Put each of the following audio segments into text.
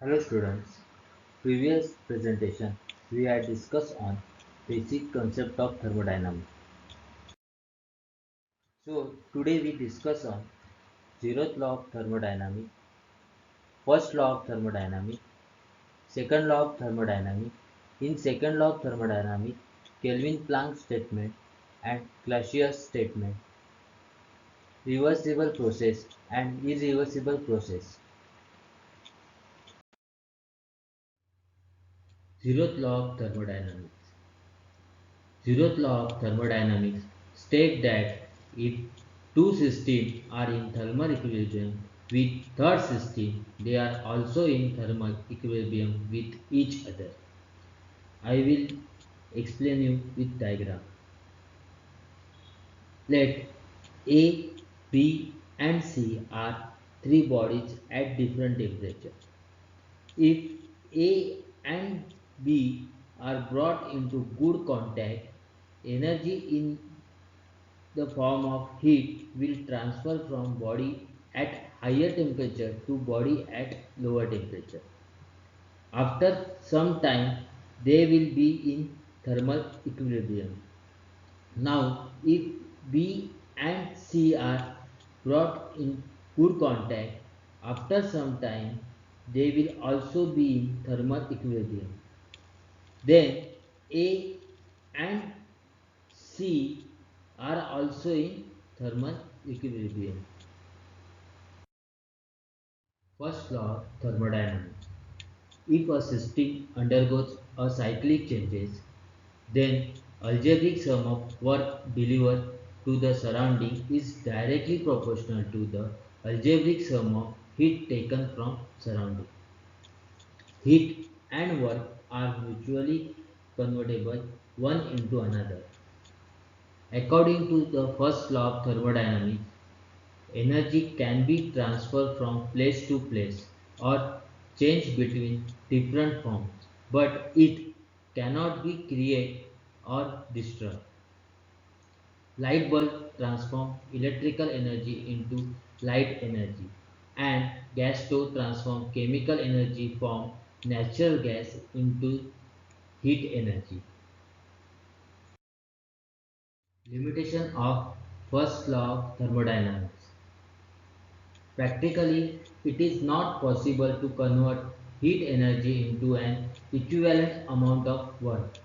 Hello students. Previous presentation we had discussed on basic concept of thermodynamics. So today we discuss on zeroth law of thermodynamics, first law of thermodynamics, second law of thermodynamics. In second law of thermodynamics, Kelvin-Planck statement and Clausius statement, reversible process and irreversible process. Zeroth law of thermodynamics. Zeroth law of thermodynamics states that if two systems are in thermal equilibrium with third system, they are also in thermal equilibrium with each other. I will explain you with diagram. Let A, B and C are three bodies at different temperature. If A and B are brought into good contact, energy in the form of heat will transfer from body at higher temperature to body at lower temperature. After some time, they will be in thermal equilibrium. Now, if B and C are brought in good contact, after some time, they will also be in thermal equilibrium. Then A and C are also in thermal equilibrium. First law thermodynamics. If a system undergoes a cyclic changes, then algebraic sum of work delivered to the surrounding is directly proportional to the algebraic sum of heat taken from surrounding. Heat and work are mutually convertible one into another. According to the first law of thermodynamics, energy can be transferred from place to place or changed between different forms, but it cannot be created or destroyed. Light bulb transform electrical energy into light energy, and gas stove transform chemical energy from natural gas into heat energy. Limitation of first law of thermodynamics. Practically, it is not possible to convert heat energy into an equivalent amount of work.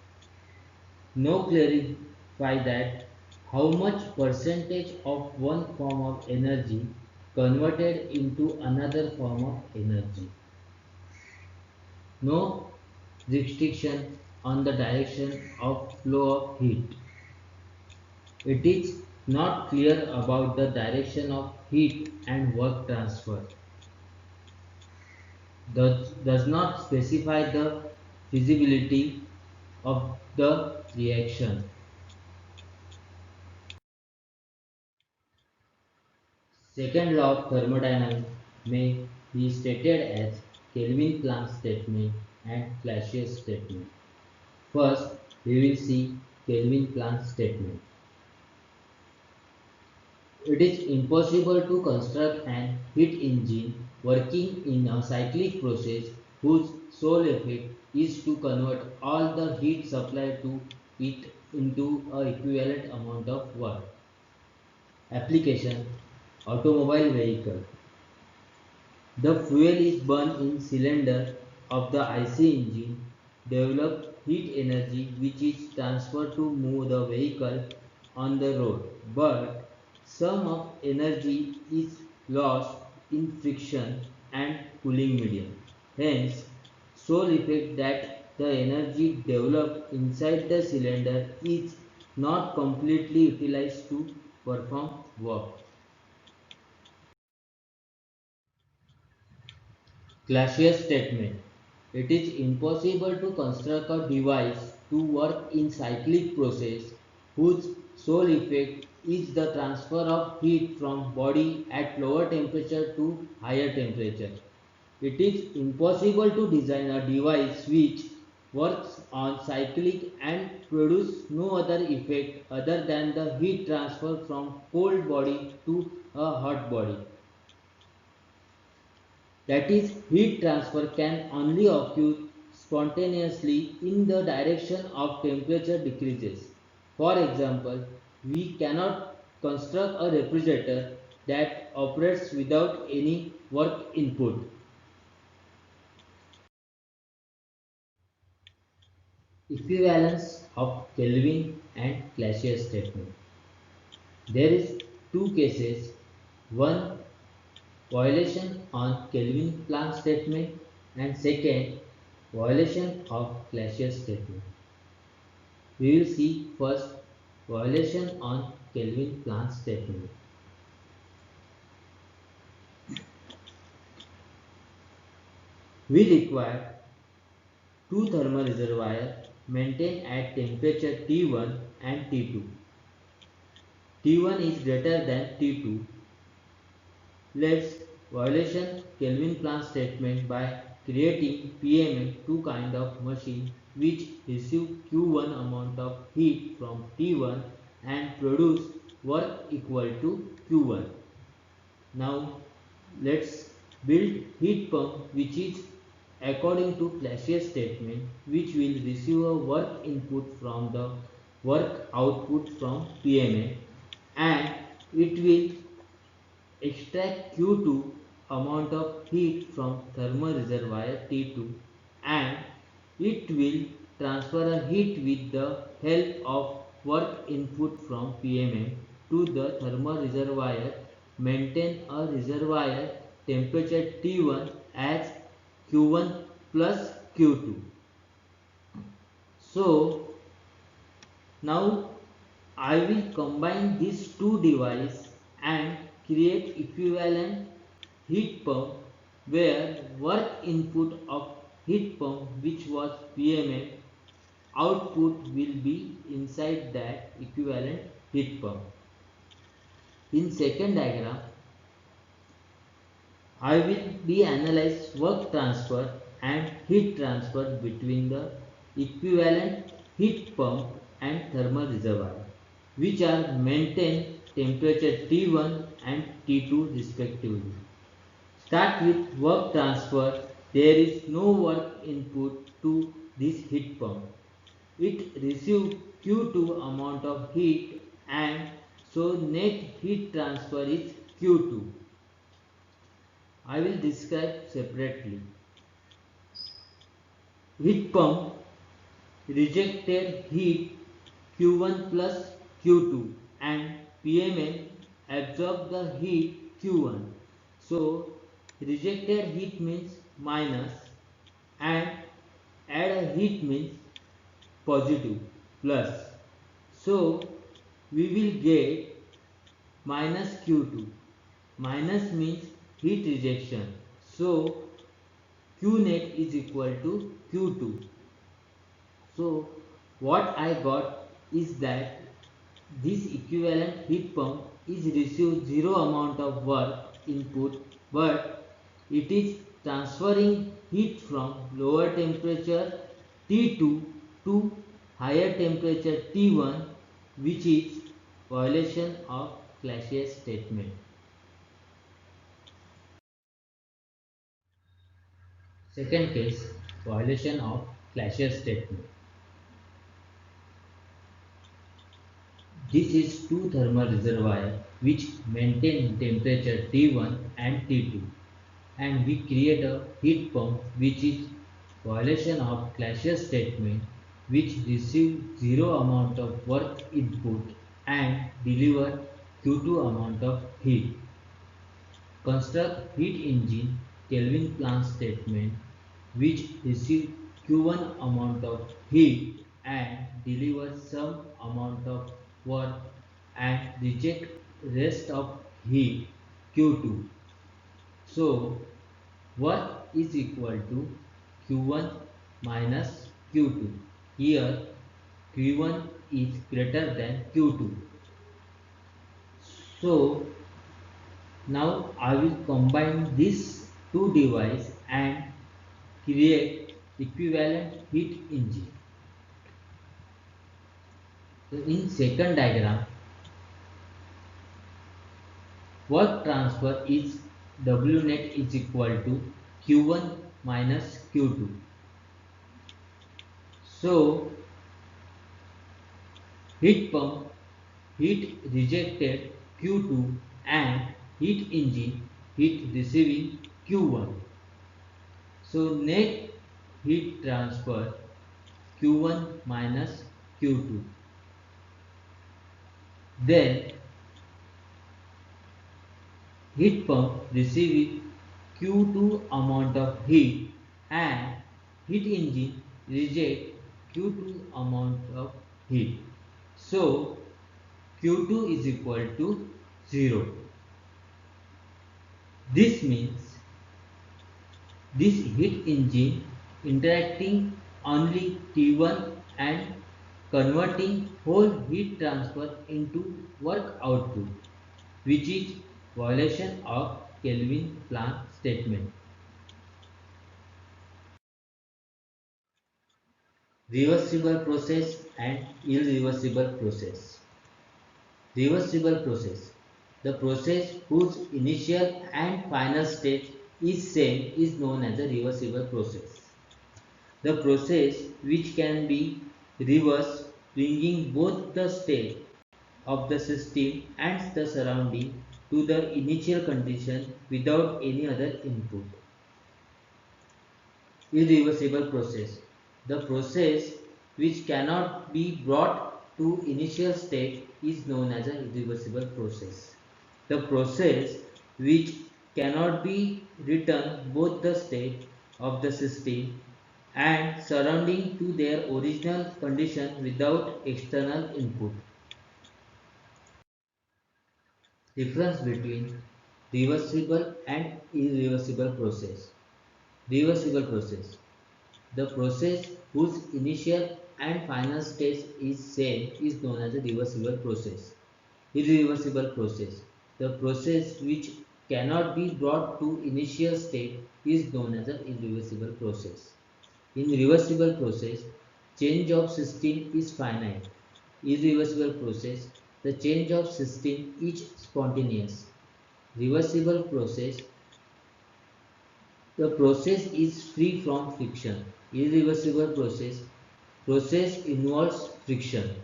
No clarify that how much percentage of one form of energy converted into another form of energy. No restriction on the direction of flow of heat. It is not clear about the direction of heat and work transfer. Does not specify the feasibility of the reaction. Second law of thermodynamics may be stated as Kelvin-Planck statement and Clausius statement. First, we will see Kelvin-Planck statement. It is impossible to construct an heat engine working in a cyclic process whose sole effect is to convert all the heat supplied to it into an equivalent amount of work. Application: automobile vehicle. The fuel is burned in cylinder of the IC engine, develop heat energy which is transferred to move the vehicle on the road, but some of energy is lost in friction and cooling medium. Hence, sole effect that the energy developed inside the cylinder is not completely utilized to perform work. Clausius statement: it is impossible to construct a device to work in cyclic process whose sole effect is the transfer of heat from body at lower temperature to higher temperature. It is impossible to design a device which works on cyclic and produce no other effect other than the heat transfer from cold body to a hot body. That is, heat transfer can only occur spontaneously in the direction of temperature decreases. For example, we cannot construct a refrigerator that operates without any work input. Equivalence of Kelvin and Clausius statement. There is two cases, one violation on Kelvin Planck statement and second violation of Clausius statement. We will see first violation on Kelvin Planck statement. We require two thermal reservoirs maintained at temperature T1 and T2. T1 is greater than T2. Let's violation Kelvin Planck statement by creating PMA, two kind of machine which receive Q1 amount of heat from T1 and produce work equal to Q1. Now let's build heat pump which is according to Clausius statement, which will receive a work input from the work output from PMA and it will extract Q2 amount of heat from thermal reservoir T2 and it will transfer a heat with the help of work input from PMM to the thermal reservoir, maintain a reservoir temperature T1 as Q1 plus Q2. So now I will combine these two devices and create equivalent heat pump where work input of heat pump, which was PMA, output will be inside that equivalent heat pump. In second diagram, I will be analyze work transfer and heat transfer between the equivalent heat pump and thermal reservoir, which are maintained temperature T1 and T2 respectively. Start with work transfer. There is no work input to this heat pump. It receives Q2 amount of heat and so net heat transfer is Q2. I will describe separately. Heat pump rejected heat Q1 plus Q2 and PMM absorbed the heat Q1. So rejected heat means minus and add a heat means positive plus. So we will get minus Q2. Minus means heat rejection. So Q net is equal to Q2. So what I got is that this equivalent heat pump is received zero amount of work input, but it is transferring heat from lower temperature T2 to higher temperature T1, which is violation of Clausius statement. Second case, violation of Clausius statement. This is two thermal reservoirs which maintain temperature T1 and T2 and we create a heat pump which is violation of Clausius statement which receive zero amount of work input and deliver Q2 amount of heat. Construct heat engine Kelvin Planck statement which receive Q1 amount of heat and deliver some amount of work and reject rest of heat Q2. So work is equal to Q1 minus Q2. Here Q1 is greater than Q2. So now I will combine these two devices and create equivalent heat engine. So in second diagram, work transfer is W net is equal to Q1 minus Q2. So heat pump heat rejected Q2 and heat engine heat receiving Q1. So net heat transfer Q1 minus Q2. Then heat pump receives Q2 amount of heat and heat engine reject Q2 amount of heat. So Q2 is equal to 0. This means this heat engine interacting only T1 and converting whole heat transfer into work output, which is violation of Kelvin-Planck statement. Reversible process and irreversible process. Reversible process. The process whose initial and final state is same is known as a reversible process. The process which can be reversed, bringing both the state of the system and the surrounding to the initial condition without any other input. Irreversible process. The process which cannot be brought to initial state is known as an irreversible process. The process which cannot be returned both the state of the system and surrounding to their original condition without external input. Difference between reversible and irreversible process. Reversible process. The process whose initial and final state is same is known as a reversible process. Irreversible process. The process which cannot be brought to initial state is known as an irreversible process. In reversible process, change of system is finite. Irreversible process, the change of system is spontaneous. Reversible process, the process is free from friction. Irreversible process, process involves friction.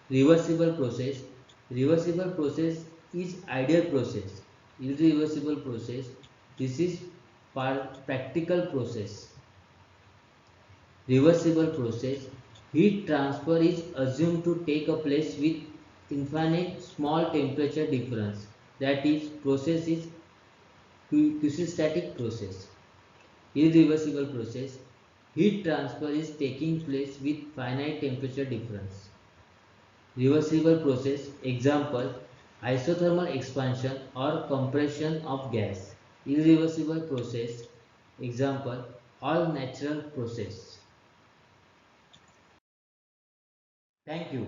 Reversible process, reversible process is ideal process. Irreversible process, this is practical process. Reversible process, heat transfer is assumed to take a place with infinite small temperature difference. That is, process is quasi-static process. Irreversible process, heat transfer is taking place with finite temperature difference. Reversible process, example, isothermal expansion or compression of gas. Irreversible process, example, all natural process. Thank you.